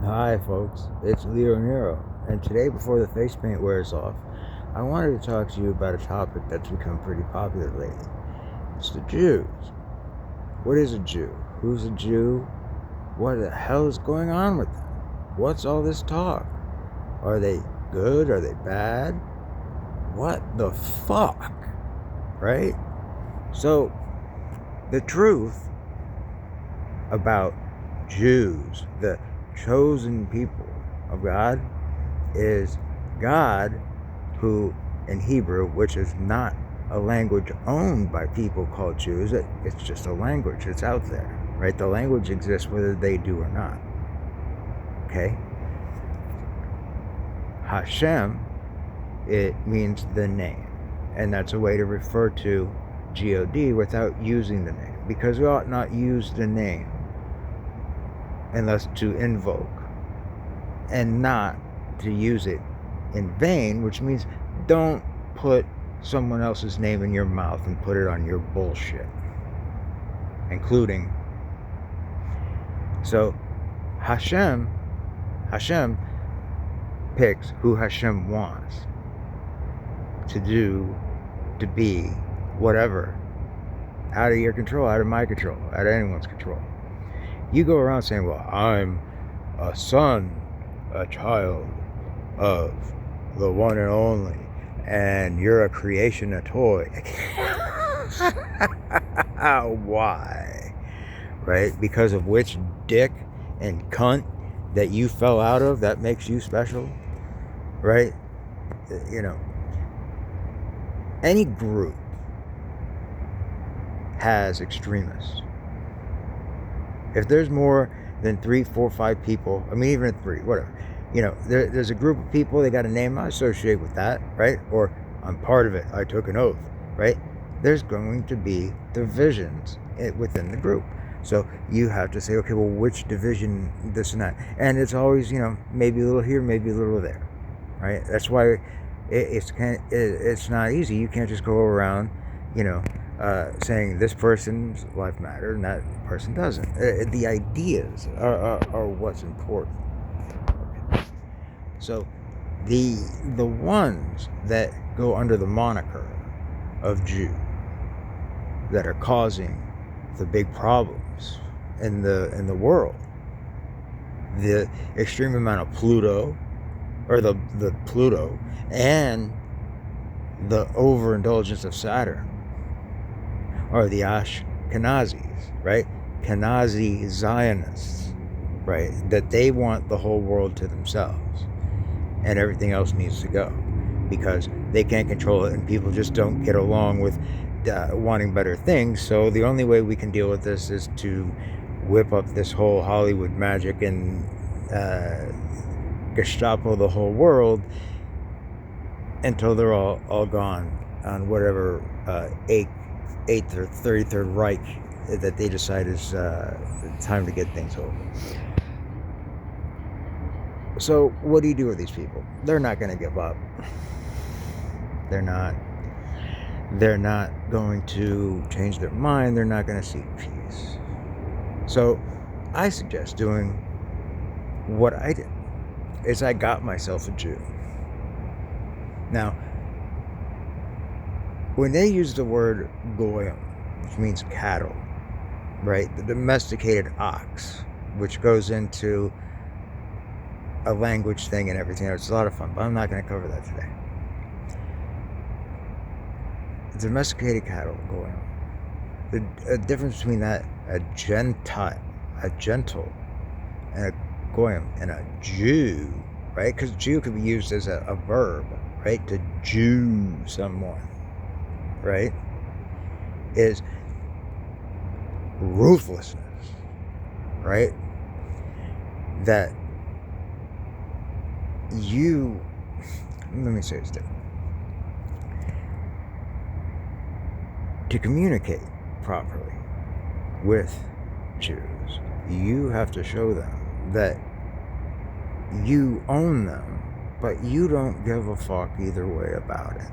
Hi folks, it's OneiroS, and today before the face paint wears off, I wanted to talk to you about a topic that's become pretty popular lately. It's the Jews. What is a Jew? Who's a Jew? What the hell is going on with them? What's all this talk? Are they good? Are they bad? What the fuck? Right? So, the truth about Jews, the chosen people of God, is God, who in Hebrew, which is not a language owned by people called Jews, it's just a language. It's out there, right? The language exists whether they do or not. Okay? Hashem, it means the name. And that's a way to refer to God without using the name. Because we ought not use the name unless to invoke, and not to use it in vain, which means don't put someone else's name in your mouth and put it on your bullshit, including. So Hashem picks who Hashem wants to do, to be, whatever, out of your control, out of my control, out of anyone's control. You go around saying, well, I'm a son, a child of the one and only, and you're a creation, a toy. Why? Right? Because of which dick and cunt that you fell out of, that makes you special? Right? You know, any group has extremists. If there's more than 3, 4, 5 people, I mean, even 3, whatever, there's a group of people, they got a name, I associate with that, right? Or I'm part of it, I took an oath, right? There's going to be divisions within the group. So you have to say, okay, well, which division, this and that. And it's always, maybe a little here, maybe a little there, right? That's why it's not easy. You can't just go around, saying this person's life matters and that person doesn't. The ideas are what's important. Okay. So the ones that go under the moniker of Jew, that are causing the big problems in the world, the extreme amount of Pluto, or the Pluto, and the overindulgence of Saturn, or the Ashkenazis, right? Kenazi Zionists, right? That they want the whole world to themselves, and everything else needs to go because they can't control it, and people just don't get along with wanting better things. So the only way we can deal with this is to whip up this whole Hollywood magic and Gestapo the whole world until they're all gone on whatever eighth or 33rd Reich that they decide is time to get things over. So what do you do with these people? They're not going to give up. They're not going to change their mind. They're not going to seek peace. So I suggest doing what I did. Is I got myself a Jew. Now, when they use the word goyim, which means cattle, right? The domesticated ox, which goes into a language thing and everything. It's a lot of fun, but I'm not going to cover that today. The domesticated cattle, goyim. The difference between that, a gentle, and a goyim, and a Jew, right? Because Jew could be used as a verb, right? To Jew someone, right? Is ruthlessness, right? That let me say this different. To communicate properly with Jews, you have to show them that you own them, but you don't give a fuck either way about it.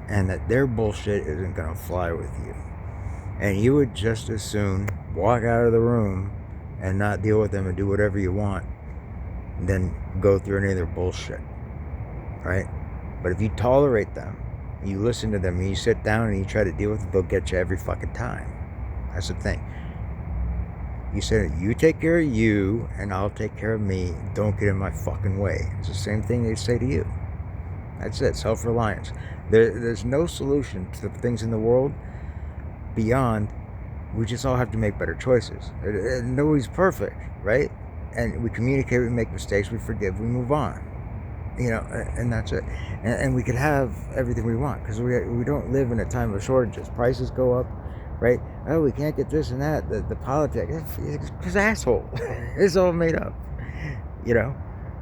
And that their bullshit isn't going to fly with you. And you would just as soon walk out of the room and not deal with them and do whatever you want than go through any of their bullshit, right? But if you tolerate them, you listen to them, and you sit down and you try to deal with it, they'll get you every fucking time. That's the thing. You said, you take care of you, and I'll take care of me. Don't get in my fucking way. It's the same thing they say to you. That's it, self-reliance. There's no solution to the things in the world beyond, we just all have to make better choices. Nobody's perfect, right? And we communicate, we make mistakes, we forgive, we move on. And that's it. And we could have everything we want, because we don't live in a time of shortages. Prices go up, right? Oh, we can't get this and that. The politics, it's asshole. It's all made up.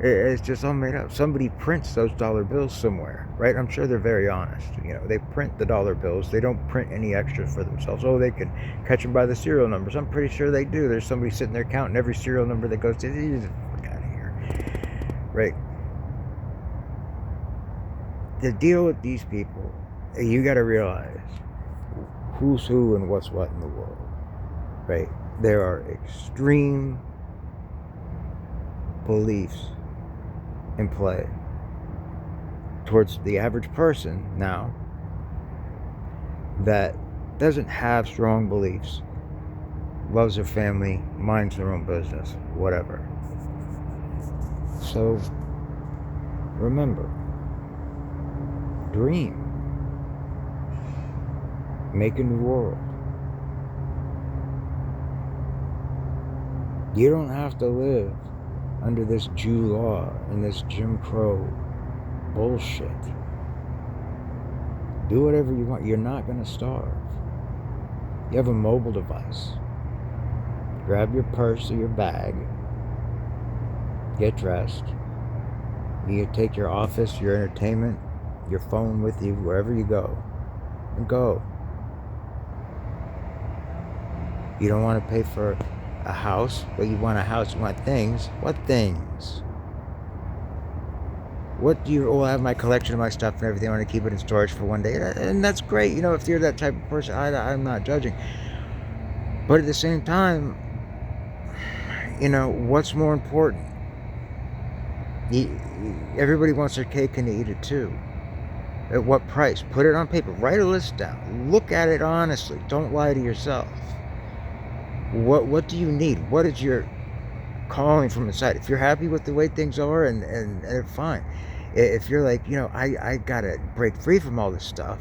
It's just all made up. Somebody prints those dollar bills somewhere, right? I'm sure they're very honest. They print the dollar bills. They don't print any extras for themselves. Oh, they can catch them by the serial numbers. I'm pretty sure they do. There's somebody sitting there counting every serial number that goes to. Get the fuck out of here, right? To deal with these people, you got to realize who's who and what's what in the world, right? There are extreme beliefs in play towards the average person now that doesn't have strong beliefs, loves their family, minds their own business, whatever. So remember, dream, make a new world. You don't have to live under this Jew law and this Jim Crow bullshit. Do whatever you want. You're not going to starve. You have a mobile device. Grab your purse or your bag. Get dressed. You take your office, your entertainment, your phone with you wherever you go. And go. You don't want to pay for a house, but you want a house, you want things. What things? What do you? Oh, I have my collection of my stuff and everything. I want to keep it in storage for one day, and that's great. If you're that type of person, I'm not judging. But at the same time, what's more important? Everybody wants their cake and to eat it too. At what price? Put it on paper. Write a list down. Look at it honestly. Don't lie to yourself. What do you need? What is your calling from inside? If you're happy with the way things are and they're fine. If you're like, I gotta break free from all this stuff,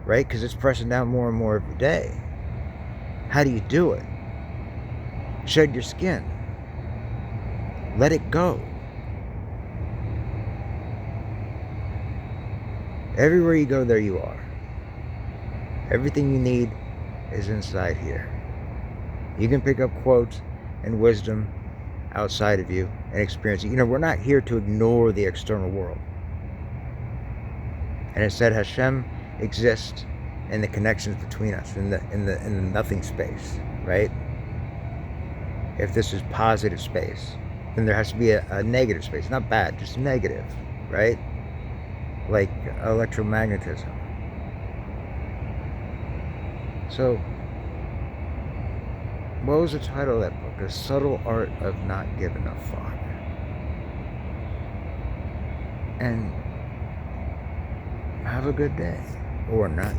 right? Because it's pressing down more and more every day. How do you do it? Shed your skin. Let it go. Everywhere you go, there you are. Everything you need is inside here. You can pick up quotes and wisdom outside of you and experience it. We're not here to ignore the external world. And instead, Hashem exists in the connections between us, in the nothing space, right? If this is positive space, then there has to be a negative space. Not bad, just negative, right? Like electromagnetism. So, what was the title of that book? The Subtle Art of Not Giving a Fuck. And have a good day. Or not.